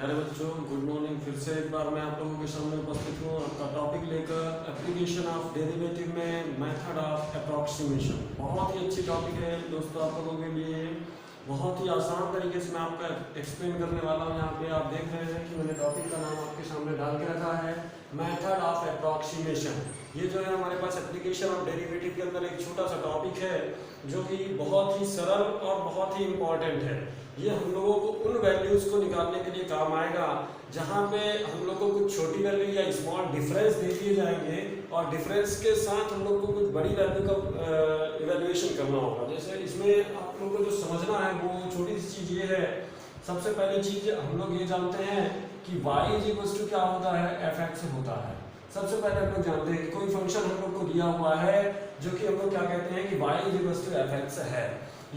प्यारे बच्चों, good morning. फिर से एक बार मैं आप लोगों के सामने उपस्थित हूँ आपका टॉपिक लेकर, एप्लीकेशन ऑफ डेरिवेटिव में मेथड ऑफ अप्रॉक्सीमेशन। बहुत ही अच्छी टॉपिक है दोस्तों, आप लोगों के लिए बहुत ही आसान तरीके से मैं आपका एक्सप्लेन करने वाला हूँ। यहाँ पे आप देख रहे हैं कि मैंने टॉपिक का नाम आपके सामने डाल के रखा है, मेथड ऑफ अप्रॉक्सीमेशन। ये जो है हमारे पास एप्लीकेशन ऑफ डेरिवेटिव के अंदर एक छोटा सा टॉपिक है जो कि बहुत ही सरल और बहुत ही इम्पॉर्टेंट है। ये हम लोगों को उन वैल्यूज को निकालने के लिए काम आएगा जहाँ पे हम लोग को कुछ छोटी वैल्यू या स्मॉल डिफरेंस दे दिए जाएंगे और डिफरेंस के साथ हम लोग को कुछ बड़ी वैल्यू का इवैल्यूएशन करना होगा। जैसे इसमें आप लोगों को जो समझना है वो छोटी सी चीज़ ये है। सबसे पहले चीज़ हम लोग ये जानते हैं कि y इक्वल टू क्या होता है, fx होता है। सबसे पहले हम लोग जानते हैं कि कोई फंक्शन हम लोग को दिया हुआ है जो कि हम लोग क्या कहते हैं कि y इक्वल टू fx है।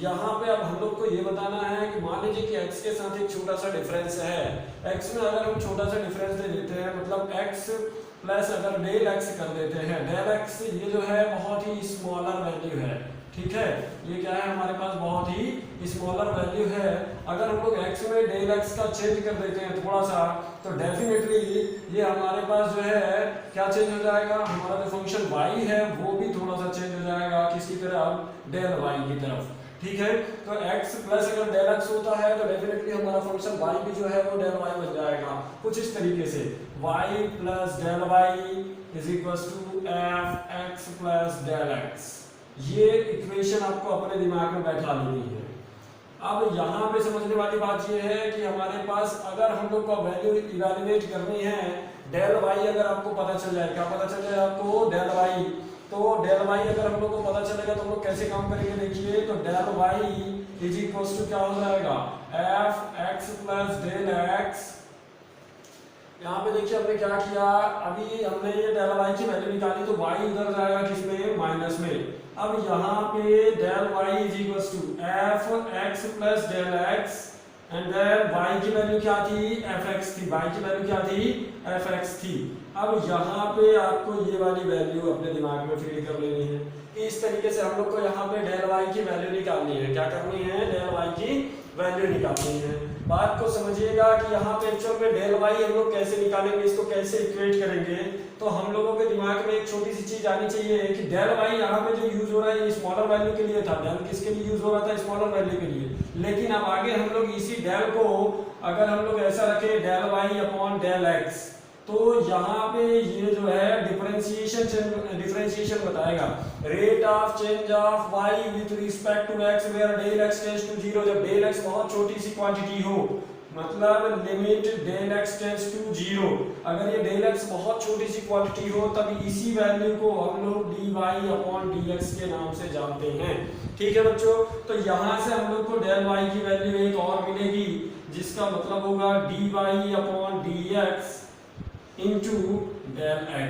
यहाँ पे अब हम लोग को ये बताना है कि मान लीजिए कि x के साथ एक छोटा सा डिफरेंस है। x में अगर हम छोटा सा डिफरेंस दे देते हैं, मतलब x प्लस अगर डेल x कर देते हैं, डेल x ये जो है बहुत ही स्मॉलर वैल्यू है, ठीक है। ये क्या है हमारे पास, बहुत ही स्मॉलर वैल्यू है। अगर हम लोग x में डेल x का चेंज कर देते हैं थोड़ा सा, तो डेफिनेटली ये हमारे पास जो है क्या चेंज हो जाएगा, हमारा जो फंक्शन y है वो भी थोड़ा सा चेंज हो जाएगा। किसकी तरफ, डेल y की तरफ, ठीक है। तो x प्लस अगर डेल x होता है तो डेफिनेटली हमारा फंक्शन y भी जो है वो डेल y बन जाएगा। कुछ इस तरीके से y plus del y is equal to f x plus del x। ये इक्वेशन आपको अपने दिमाग में बैठा लेनी है। अब यहाँ पे समझने वाली बात ये है कि हमारे पास अगर हम लोग को वैल्यू इवैल्यूएट करनी है, डेल y अगर आपको पता चल जाए, क्या पता चल जाए आपको, डेल y। तो डेल y अगर हम लोग को पता चलेगा तो हम लोग कैसे काम करेंगे, देखिए। तो del y is equal to क्या हो जाएगा, f x plus del x. यहाँ पे देखिए हमने क्या किया, अभी हमने ये डेल y की वैल्यू निकाली तो y उधर जाएगा किसमें, माइनस में। अब यहाँ पे del y is equal to f x plus del x and then y की वैल्यू क्या थी, fx थी। y की वैल्यू क्या थी, fx थी। अब यहाँ पे आपको ये वाली वैल्यू अपने दिमाग में फीड कर लेनी है। इस तरीके से हम लोग को यहाँ पे डेल y की वैल्यू निकालनी है। क्या करनी है, डेल y की वैल्यू निकालनी है। बात को समझिएगा कि यहाँ पे एक्चुअल में डेल y हम लोग कैसे निकालेंगे, इसको कैसे इक्वेट करेंगे। तो हम लोगों के दिमाग में एक छोटी सी चीज आनी चाहिए कि डेल y यहाँ पे जो यूज हो रहा है ये स्मॉलर वैल्यू के लिए था। डेल किसके लिए यूज हो रहा था, स्मॉलर वैल्यू के लिए। लेकिन अब आगे हम लोग इसी डेल को अगर हम लोग ऐसा रखें, del y upon del x, तो यहाँ पे ये जो है डिफरेंशिएशन बताएगा, rate of change of y with respect to x where del x tends to 0। जब डेल x बहुत छोटी सी क्वांटिटी हो, मतलब limit del x tends to 0, अगर ये डेल x बहुत छोटी सी क्वांटिटी हो तब इसी वैल्यू को हम लोग dy अपॉन dx के नाम से जानते हैं, ठीक है बच्चों। तो यहाँ से हम लोग को डेल y की वैल्यू एक और मिलेगी जिसका मतलब होगा dy upon dx into del x।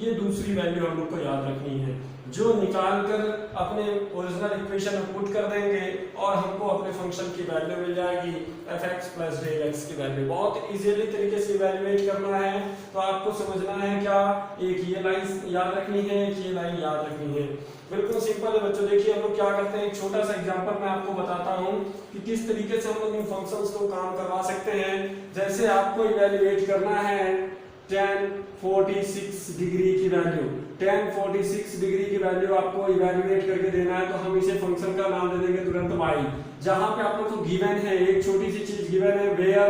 ये दूसरी वैल्यू हम लोग को याद रखनी है, जो निकाल कर अपने ओरिजिनल इक्वेशन में पुट कर देंगे और हमको अपने फंक्शन की वैल्यू मिल जाएगी, fx प्लस डेल x की वैल्यू। बहुत इजीली तरीके से इवैल्यूएट करना है। तो आपको समझना है क्या, एक ये लाइन याद रखनी है, एक ये लाइन याद रखनी है। बिल्कुल सिंपल है बच्चों। देखिए हम लोग क्या करते हैं, एक छोटा सा एग्जांपल मैं आपको बताता हूँ कि किस तरीके से हम लोग इन फंक्शंस को काम करवा सकते हैं। जैसे आपको इवैल्यूएट करना है tan 46 डिग्री की वैल्यू, tan 46 डिग्री की वैल्यू आपको इवैल्यूएट करके देना है, तो हम इसे फंक्शन का नाम दे देंगे तुरंत y। जहां पे आप लोग को गिवन है, एक छोटी सी चीज गिवन है, where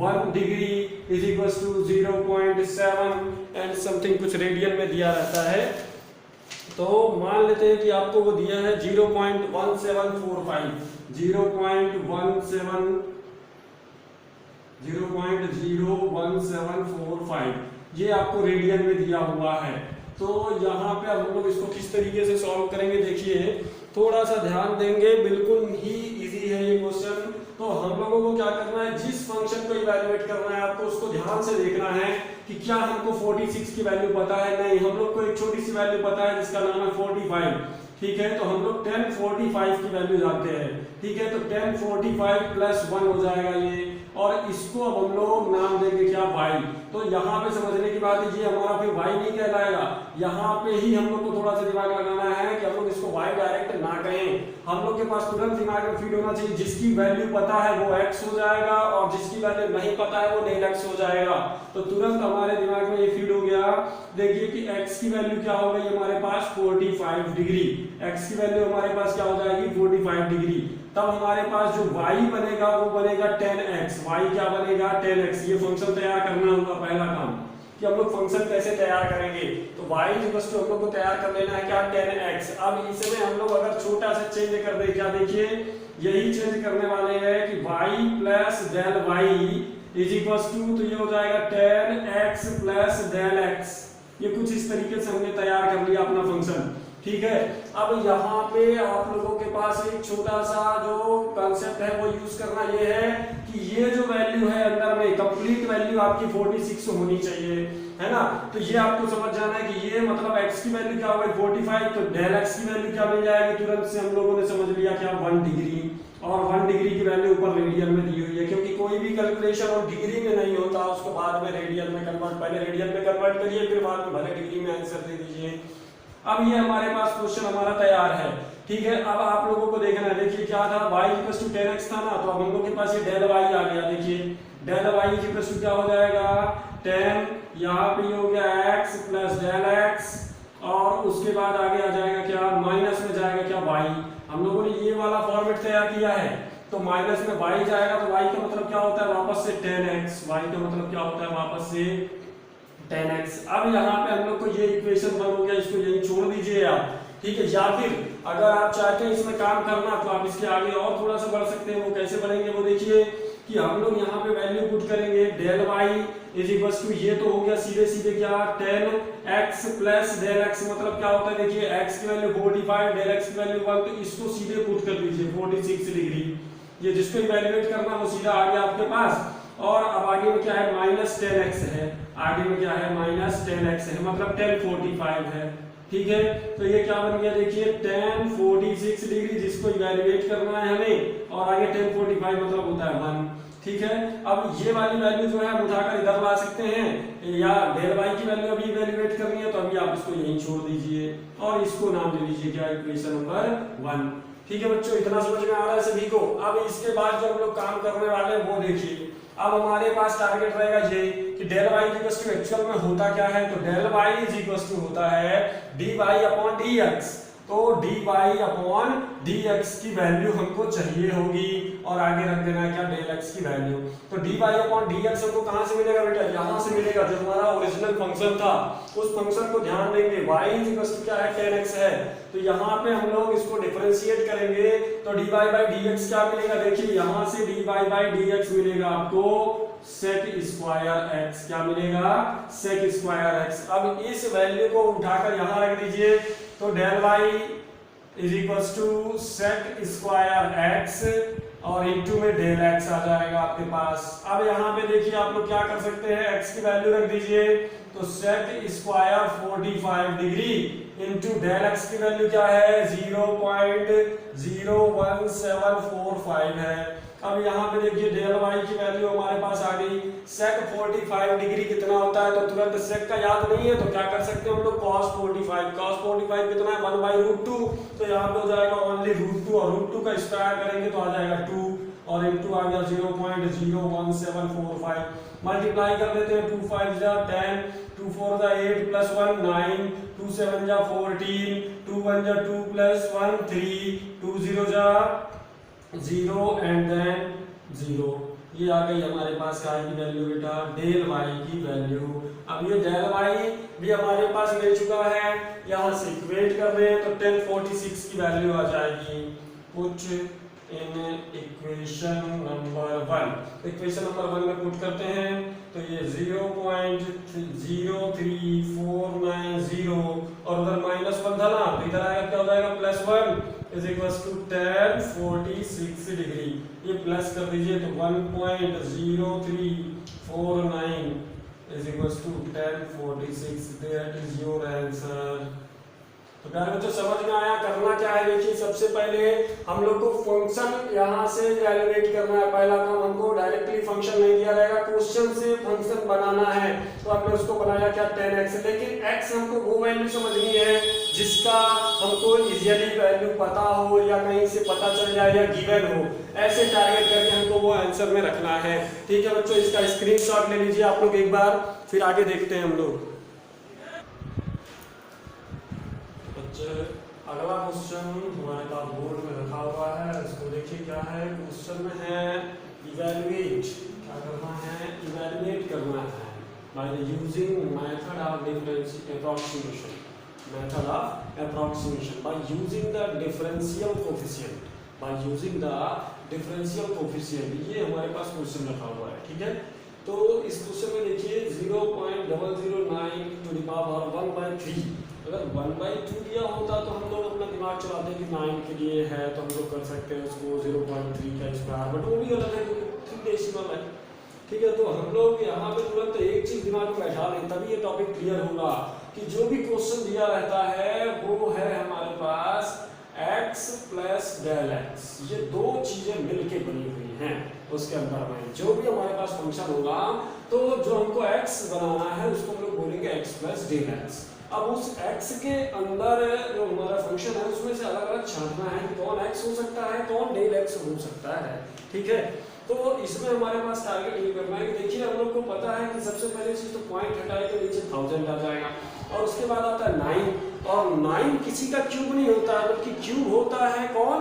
1 degree is equal to 0.7 and something कुछ रेडियन में दिया रहता है। तो मान लेते हैं कि आपको वो दिया है 0.1745, 0.1745, ये आपको रेडियन में दिया हुआ है। तो यहाँ पे अब हम लोग इसको किस तरीके से सॉल्व करेंगे, देखिए थोड़ा सा ध्यान देंगे, बिल्कुल ही इजी है ये क्वेश्चन। तो हम लोगों को क्या करना है, जिस फंक्शन को इवैल्यूएट करना है आपको उसको ध्यान से देखना है कि क्या हमको 46 की वैल्यू पता है, नहीं। हम लोग को एक छोटी सी वैल्यू पता है जिसका नाम है 45, ठीक है, तो हम लोग 1045 की वैल्यू जानते हैं। ठीक है, तो 1045 प्लस 1 हो जाएगा ये, और इसको अब हम लोग नाम देंगे क्या, y। तो यहाँ पे समझने की बात है, ये हमारा फिर y नहीं कहलाएगा। यहाँ पे ही हम लोग को थोड़ा सा दिमाग लगाना है कि हम लोग इसको y डायरेक्ट ना कहें। हम लोग के पास तुरंत दिमाग में फीड होना चाहिए, जिसकी वैल्यू पता है वो x हो जाएगा, और जिसकी वैल्यू नहीं पता है वो -x हो जाएगा। तो तुरंत हमारे दिमाग में ये फीड हो गया। देखिए कि x की वैल्यू क्या हो गई हमारे पास 45 डिग्री, x की वैल्यू हमारे पास क्या हो जाएगी 45 डिग्री। तब हमारे पास जो y बनेगा वो बनेगा 10x, y क्या बनेगा 10x। ये फंक्शन तैयार करना होगा पहला काम, कि हम लोग फंक्शन कैसे तैयार करेंगे। तो y इक्वल्स टू हम लोग को तैयार कर लेना है क्या 10x। अब इसमें हम लोग अगर छोटा सा चेंज कर दे, क्या देखिए यही चेंज करने वाले हैं कि y plus del y is equals to, तो ये हो जाएगा 10x प्लस डेल x। ये कुछ इस तरीके से हमने तैयार कर लिया अपना फंक्शन। ठीक है, अब यहाँ पे आप लोगों के पास एक छोटा सा जो कॉन्सेप्ट है वो यूज करना ये है कि ये जो वैल्यू है अंदर में कंप्लीट वैल्यू आपकी 46 होनी चाहिए, है ना। तो ये आपको समझ जाना है कि ये मतलब x की वैल्यू क्या होगी 45, तो डेल x की वैल्यू क्या मिल जाएगी, तुरंत से हम लोगों ने समझ लिया क्या 1 डिग्री। और 1 डिग्री की वैल्यू ऊपर रेडियन में दी हुई है, क्योंकि कोई भी कैलकुलेशन और डिग्री में नहीं होता, उसको बाद में रेडियन में कन्वर्ट, पहले रेडियन में कन्वर्ट करिए फिर बाद में भले डिग्री में आंसर दे दीजिए। अब ये हमारे पास क्वेश्चन हमारा तैयार है। ठीक है, अब आप लोगों को देखना है, देखिए क्या था y 10x था ना, तो अब हम लोग के पास ये डेल y आ गया। देखिए डेल y क्या हो जाएगा 10, यहाँ पे हो गया x प्लस डेल x, और उसके बाद आगे आ जाएगा क्या माइनस में जाएगा क्या y। हम लोगों ने ये वाला फॉर्मेट तैयार किया है, तो माइनस में y जाएगा, तो y का मतलब क्या होता है वापस से 10x, y का मतलब क्या होता है वापस से 10x। अब यहाँ पे हम लोग को ये इक्वेशन बन हो गया, इसको यही छोड़ दीजिए आप। ठीक है, या फिर अगर आप चाहते हैं इसमें काम करना तो आप इसके आगे और थोड़ा सा बढ़ सकते हैं। वो कैसे बढ़ेंगे वो देखिए कि हम लोग यहाँ पे वैल्यू पुट करेंगे del y is equals to, ये तो हो गया सीधे सीधे क्या 10x प्लस डेल x, मतलब क्या होता है देखिए x की वैल्यू 45, डेल x की वैल्यू 1, तो इसको सीधे पुट कर दीजिए 46 डिग्री। ये जिसको इवैल्यूएट करना वो सीधा आ गया आपके पास। और अब आगे में क्या है -10x है, आगे में क्या है -10x है, मतलब 1045 है। ठीक है, तो ये क्या बन गया देखिए 1046 डिग्री, जिसको इवैल्यूएट करना है हमें, और आगे 1045 मतलब होता है 1। ठीक है, अब ये वाली वैल्यू जो है हम उठाकर इधर ला सकते हैं, या डेल y की वैल्यू अभी इवैल्यूएट करनी है तो अभी आप इसको यहीं छोड़ दीजिए और इसको नाम दे दीजिए क्या इक्वेशन नंबर 1। ठीक है बच्चों, इतना समझ में आ रहा है सभी को। अब इसके बाद जो हम लोग काम करने वाले हैं वो देखिए। अब हमारे पास टारगेट रहेगा ये कि डेल y एक्चुअल में होता क्या है, तो डेल y होता है dy अपॉन dx। तो dy अपॉन dx की वैल्यू हमको चाहिए होगी, और आगे रख देना है क्या डेल x की वैल्यू। तो dy अपॉन dx हमको कहां से मिलेगा बेटा, यहां से मिलेगा जो हमारा ओरिजिनल फंक्शन था, उस फंक्शन को ध्यान देंगे। y क्या है 10x है, तो यहाँ पे हम लोग इसको डिफरेंशिएट करेंगे तो dy बाई dx क्या मिलेगा, देखिए यहाँ से dy बाई dx मिलेगा आपको sec स्क्वायर x, क्या मिलेगा sec स्क्वायर x। अब इस वैल्यू को उठाकर यहाँ रख दीजिए, तो del y is equals to sec square x और इनटू में डेल x आ जाएगा आपके पास। अब यहाँ पे देखिए आप लोग क्या कर सकते हैं, x की वैल्यू रख दीजिए, तो sec square 45 degree into del x की वैल्यू क्या है 0.01745 है। अब यहाँ पे देखिए डेल y की वैल्यू हमारे पास आ गई, sec 45 डिग्री कितना होता है, तो तुरंत sec का याद नहीं है तो क्या कर सकते हैं हम लोग cos 45 कितना है 1/√2, तो यहाँ पे हो जाएगा ओनली √2, और √2 का स्क्वायर करेंगे तो आ जाएगा 2, और इनटू आ गया 0.01745। मल्टीप्लाई कर देते हैं, 2 5 जा 10, 2 4 जा 8 प्लस 1 9, 2 7 जा 14, 2 1 जा 2 प्लस 1 3, 2 0 जा 0 एंड देन 0। ये आ गई हमारे पास काय की वैल्यू बेटा डेल y की वैल्यू। अब ये डेल y भी हमारे पास मिल चुका है, यहाँ से इक्वेट कर रहे हैं तो 1046 की वैल्यू आ जाएगी। Put in equation number 1, equation number 1 में पुट करते हैं तो ये 0.03490 और उधर -1 था ना, तो इधर आएगा क्या हो जाएगा +1 इज इक्वल्स टू 1046 डिग्री। ये प्लस कर दीजिए तो 1.0349 is equals to 1046, that is your answer. तो प्यारे बच्चों समझ में आया। करना क्या है, देखिए सबसे पहले हम लोग को फंक्शन यहाँ से इवैल्यूएट करना है। पहला काम, हमको डायरेक्टली फंक्शन नहीं दिया रहेगा, क्वेश्चन से फंक्शन बनाना है। तो हमने उसको बनाया क्या, 10x, लेकिन x हमको वो वैल्यू समझनी है जिसका हमको इजीली वैल्यू पता हो या कहीं से पता चल जाए या गिवन हो, ऐसे टारगेट करके हमको वो आंसर में रखना है। ठीक है बच्चों, इसका स्क्रीनशॉट ले लीजिए आप लोग एक बार, फिर आगे देखते हैं हम लोग। अगला क्वेश्चन हमारे पास बोर्ड में रखा हुआ है, इसको देखिए क्या है। क्वेश्चन में है इवैल्यूएट, क्या करना है, इवैल्यूएट करना है by using method of approximation, method of approximation by using the differential coefficient, by using the differential coefficient. ये हमारे पास क्वेश्चन रखा हुआ है। ठीक है, तो इस क्वेश्चन में देखिए 0.009 टू द पावर 1/3, अगर 1/2 दिया होता तो हम लोग अपना दिमाग चलाते कि 9 के लिए है तो हम लोग कर सकते हैं उसको 0.3 का स्क्वायर, बट वो भी गलत है क्योंकि 3 डेसिमल है। ठीक है, तो हम लोग यहाँ पे तुरंत एक चीज दिमाग में बैठा लें, तभी ये टॉपिक क्लियर होगा कि जो भी क्वेश्चन दिया रहता है वो है हमारे पास x प्लस डेल x, ये दो चीजें मिलके बनी हुई हैं। उसके अंदर में जो भी हमारे पास फंक्शन होगा तो जो हमको x बनाना है उसको हम लोग बोलेंगे x प्लस डेल x। अब उस x के अंदर जो हमारा फंक्शन है उसमें से अलग अलग छांटना है कि कौन x हो सकता है, कौन डेल x हो सकता है। ठीक है, तो इसमें हमारे पास टारगेट ये करना है कि देखिए हम लोग को पता है कि सबसे पहले चीज तो पॉइंट हटाए तो नीचे 1000 आ जाएगा, और उसके बाद आता है 9, और 9 किसी का क्यूब नहीं होता है बल्कि क्यूब होता है कौन,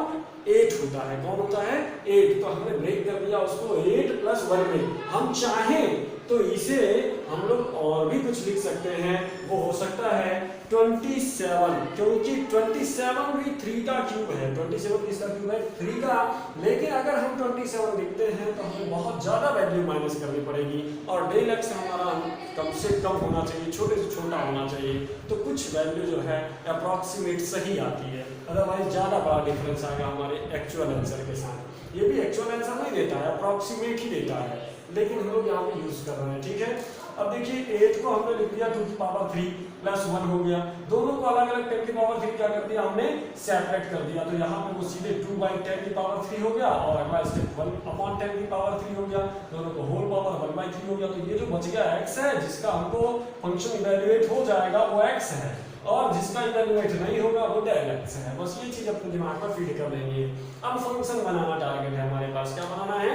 8 होता है। कौन होता है, 8। तो हमने ब्रेक कर दिया उसको 8 प्लस 1 में। हम चाहें तो इसे हम लोग और भी कुछ लिख सकते हैं, वो हो सकता है 27, क्योंकि 27 भी 3 का क्यूब है। 27 किसका क्यूब है, 3 का। लेकिन अगर हम 27 लिखते हैं तो हमें बहुत ज्यादा वैल्यू माइनस करनी पड़ेगी, और डेल एक्स हमारा कम से कम होना चाहिए, छोटे से छोटा होना चाहिए। तो कुछ वैल्यू जो है अप्रॉक्सीमेट सही आती है, अदरवाइज ज्यादा बड़ा डिफरेंस आएगा हमारे एक्चुअल आंसर के साथ। ये भी एक्चुअल आंसर नहीं देता है, अप्रॉक्सीमेट ही देता है, लेकिन हम लोग यहाँ पे यूज कर रहे हैं। ठीक है, अब देखिए 8 को हमने लिख दिया 2 की पावर 3 प्लस 1 हो गया, दोनों को अलग अलग 10 की पावर 3 क्या कर दिया हमने, सेपरेट कर दिया। तो यहाँ पे वो सीधे 2/10 की पावर 3 हो गया, और अगला स्टेप 1/10 की पावर 3 हो गया, दोनों को होल पावर 1/3 हो गया। तो ये जो बच गया x है जिसका हमको फंक्शन इवैल्यूएट हो जाएगा वो x है, और जिसका इवैल्यूएट नहीं होगा वो डेल x है। बस ये चीज अपने दिमाग में फीड कर लेंगे। अब फंक्शन बनाना टारगेट है हमारे पास, क्या बनाना है,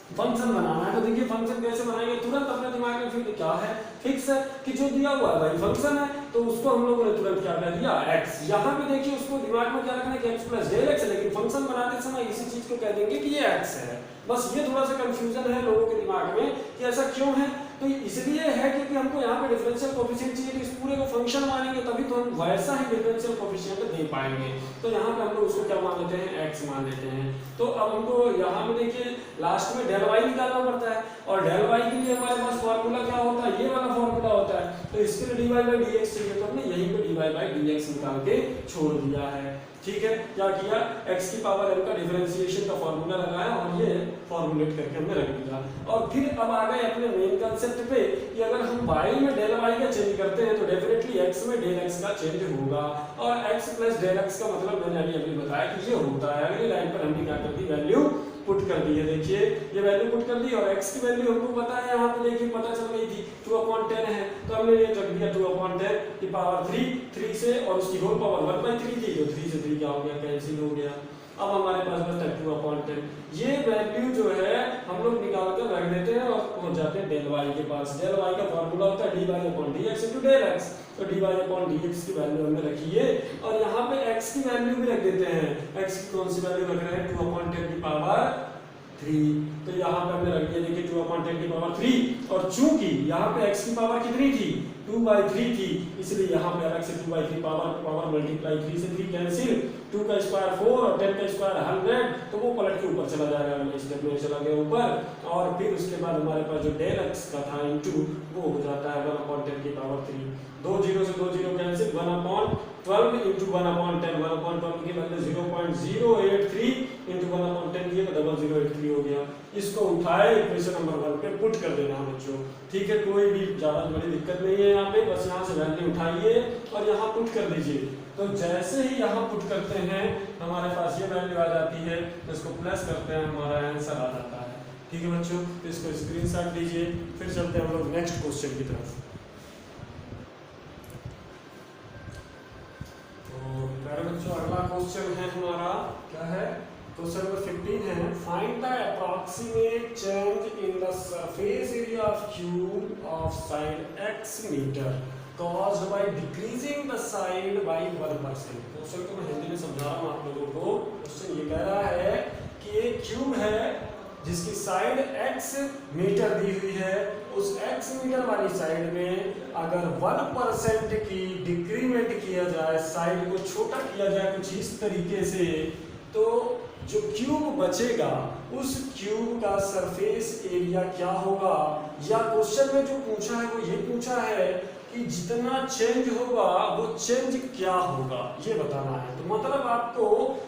फंक्शन बनाना है। तो देखिए फंक्शन कैसे बनाएंगे, तुरंत अपने दिमाग में फिर क्या है, फिक्स है कि जो दिया हुआ है भाई फंक्शन है, तो उसको हम लोगों ने तुरंत क्या कर दिया, x। यहाँ पे देखिए उसको दिमाग में क्या रखना है कि x प्लस डेल x, लेकिन फंक्शन बनाते समय इसी चीज को कह देंगे कि ये x है। बस ये थोड़ा सा कंफ्यूजन है लोगों के दिमाग में कि ऐसा क्यों है, तो इसलिए है क्योंकि हमको यहाँ पे डिफरेंशियल कोएफिशिएंट चाहिए, इस पूरे को फंक्शन मानेंगे तभी तो हम वैसा ही डिफरेंशियल कोएफिशिएंट दे पाएंगे। तो यहाँ पे हम लोग उसको क्या मान लेते हैं, x मान लेते हैं। तो अब हमको यहाँ पे देखिए लास्ट में डेल y निकालना पड़ता है, और डेल y के लिए हमारे पास फॉर्मूला क्या होता है, ये वाला फॉर्मूला होता है। तो इसके लिए dy/dx चाहिए, तो हमने यहीं पे dy/dx निकाल के छोड़ दिया है। ठीक है, क्या किया, x की पावर m का डिफरेंशिएशन का फॉर्मूला लगाया और ये फॉर्मुलेट करके हमने रख दिया। और फिर अब आ गए अपने मेन कांसेप्ट पे कि अगर हम y में डेल y का चेंज करते हैं तो डेफिनेटली x में डेल x का चेंज होगा, और x प्लस डेल x का मतलब मैंने अभी बताया कि ये होता है। अगली लाइन पर हमने क्या कर दी, वैल्यू पुट कर दी है। देखिए ये वैल्यू पुट कर दी, और x की वैल्यू हमको पता है, यहाँ पे देखिए पता चल गई थी 2/10 है, तो हमने ये रख दिया 2/10 की पावर 3 से, और उसकी होल पावर 1/3 थी, तो 3 से 3 क्या हो गया, कैंसिल हो गया। अब हमारे पास बचता है 2/10। ये वैल्यू जो है हम लोग निकाल कर रख देते हैं और पहुंच जाते हैं डेल y के पास। डेल y का फॉर्मूला होता है dy/dx * डेल x। तो dy/dx की वैल्यू हमने रखी है, और यहाँ पे x की वैल्यू भी रख देते हैं। x की कौन सी वैल्यू रख रहे हैं, 2/10 की पावर 3। तो यहाँ पे हमने रख दिया देखिए 2/10 की पावर 3, और चूंकि यहाँ पे x की पावर कितनी थी, 2/3 थी, इसलिए यहाँ पे अलग से 2/3 पावर मल्टीप्लाई 3 से 3 कैंसिल, 2 का स्क्वायर 4 और 10 का स्क्वायर 100, तो वो पलट के ऊपर चला जाएगा, अगले स्टेप में चला गया ऊपर। और फिर उसके बाद हमारे पास जो डेल x का था इनटू वो हो जाता है 1/10 की पावर 3। 2 0 से 2 0 कैंसिल, 1/12 इंटू 1/10, 1/12 की वैल्यू 0.083 इंटू 1/10 की 0083 हो गया। इसको उठाए इक्वेशन नंबर 1 पे पुट कर देना है बच्चों। ठीक है, कोई भी ज्यादा बड़ी दिक्कत नहीं है यहाँ पे, बस यहाँ से वैल्यू उठाइए और यहाँ पुट कर दीजिए। तो जैसे ही यहाँ पुट करते हैं हमारे पास ये वैल्यू आ जाती है, तो इसको प्लस करते हैं, हमारा आंसर आ जाता है। ठीक है बच्चों, तो इसको स्क्रीनशॉट लीजिए। फिर चलते हैं हम लोग नेक्स्ट क्वेश्चन की तरफ। तो प्यारे बच्चों, अगला क्वेश्चन है हमारा, क्या है, क्वेश्चन नंबर 15 है, find the approximate change in the surface area of cube of side x metre caused by decreasing the side by 1%। क्वेश्चन को मैं हिंदी में समझा रहा हूँ आप लोगों को। क्वेश्चन ये कह रहा है कि एक क्यूब है जिसकी साइड x मीटर दी हुई है, उस x मीटर वाली साइड में अगर 1% की डिक्रीमेंट किया जाए, साइड को छोटा किया जाए कुछ इस तरीके से, तो जो क्यूब बचेगा उस क्यूब का सरफेस एरिया क्या होगा। या क्वेश्चन में जो पूछा है वो ये पूछा है कि जितना चेंज होगा वो चेंज क्या होगा, ये बताना है। तो मतलब आपको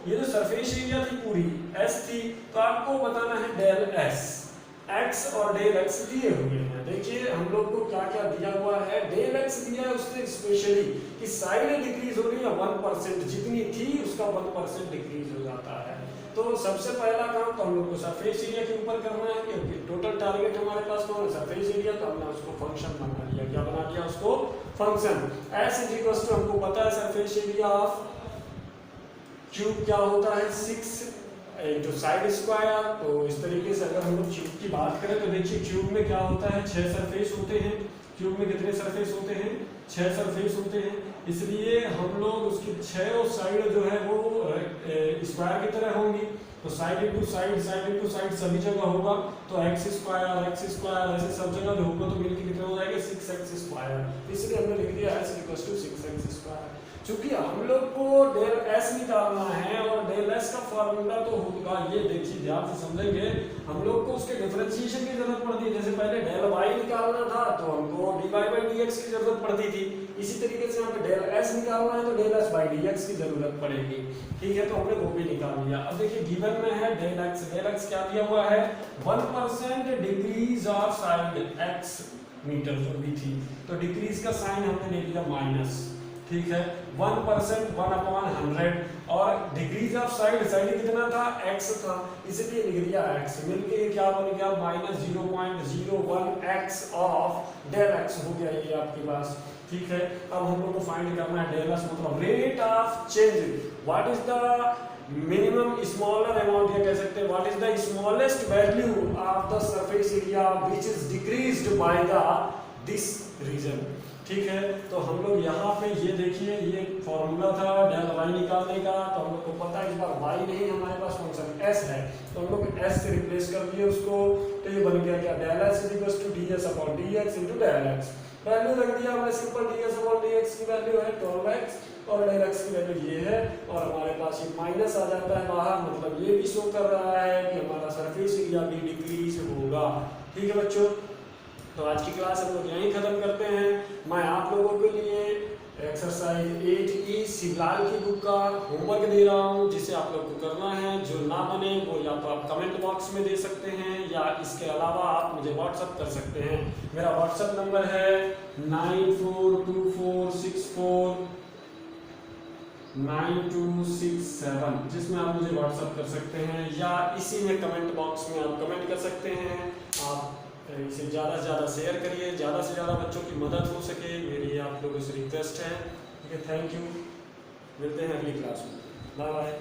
ये जो सरफेस एरिया थी पूरी S थी, तो आपको बताना है डेल S, x और डेल x दिए हुए हैं। देखिए हम लोग को क्या क्या दिया हुआ है, डेल x दिया है उसने स्पेशली कि साइड डिक्रीज हो रही है 1%, जितनी थी उसका 1% डिक्रीज हो जाता है। तो सबसे पहला काम तो हम लोग को सरफेस एरिया के ऊपर करना है, क्योंकि टोटल टारगेट हमारे पास कौन है, सरफेस एरिया। तो हमने उसको फंक्शन बना लिया, क्या बना लिया उसको, function. S is equal to, हमको पता है सरफेस एरिया ऑफ क्यूब क्या होता है, 6 इंटू साइड स्क्वायर। तो इस तरीके से अगर हम लोग क्यूब की बात करें तो देखिए क्यूब में क्या होता है, 6 सरफेस होते हैं। क्यूब में कितने सरफेस होते हैं, 6 सरफेस होते हैं, इसलिए हम लोग उसकी 6 साइड जो है वो स्क्वायर की तरह होंगी। तो साइड इनटू साइड सभी जगह होगा, तो x स्क्वायर ऐसे सब जगह जो होगा तो मिलकर कितना हो जाएगा 6x स्क्वायर। इसलिए हमने लिख दिया s equal to 6x square. चूंकि हम लोग को डेल s निकालना है और डेल s का फॉर्मूला तो होगा, ये देखिए ध्यान से समझेंगे, हम लोग को उसके डिफरेंशिएशन की जरूरत पड़ती है। जैसे पहले डेल y निकालना था तो हमको dy by dx की जरूरत पड़ती थी, इसी तरीके से हमें डेल s निकालना है तो डेल s by dx की जरूरत पड़ेगी। ठीक है, तो हमने वो भी निकाल लिया। अब देखिए गिवन में है डेल x क्या दिया हुआ है, 1% decrease of side x metre जो भी थी, तो डिक्रीज का साइन हमने ले लिया माइनस। ठीक है, 1% 1/100 और डिक्रीज ऑफ साइड कितना था, x था, इसलिए लिख दिया x, मिलके क्या बन गया -0.01x ऑफ डेल x हो गया ये आपके पास। ठीक है, अब हम लोग को फाइंड करना है डेल s, मतलब rate of change. What is the minimum smaller amount, ये कह सकते हैं what is the smallest value of the surface area which is decreased by the this region. ठीक है, तो हम लोग यहाँ पे ये देखिए ये फॉर्मूला था डेल y निकालने का, तो हम लोग को पता है इस बार y नहीं, हमारे पास फंक्शन s है, तो हम लोग s से रिप्लेस कर दिए उसको, तो ये बन गया क्या, del s is equal to ds upon dx into del x। Value रख दिया हमने सिंपल, ds अपॉन dx की वैल्यू है 12x और डेल x की वैल्यू ये है, और हमारे पास ये माइनस आ जाता है बाहर, मतलब ये भी शो कर रहा है कि हमारा सरफेस एरिया भी डिक्रीज होगा। ठीक है बच्चों, तो आज की क्लास हम लोग यहीं खत्म करते हैं। मैं आप लोगों के लिए एक्सरसाइज 8E शिवलाल की बुक का होमवर्क दे रहा हूं, जिसे आप लोग को करना है। जो ना बने वो या तो आप कमेंट बॉक्स में दे सकते हैं, या इसके अलावा आप मुझे व्हाट्सअप कर सकते हैं। मेरा व्हाट्सअप नंबर है 9424649267, जिसमें आप मुझे व्हाट्सअप कर सकते हैं, या इसी में कमेंट बॉक्स में आप कमेंट कर सकते हैं। आप इसे ज़्यादा से ज़्यादा शेयर करिए, ज़्यादा से ज़्यादा बच्चों की मदद हो सके, मेरी आप लोगों से रिक्वेस्ट है। ठीक है, थैंक यू, मिलते हैं अगली क्लास में, बाय बाय।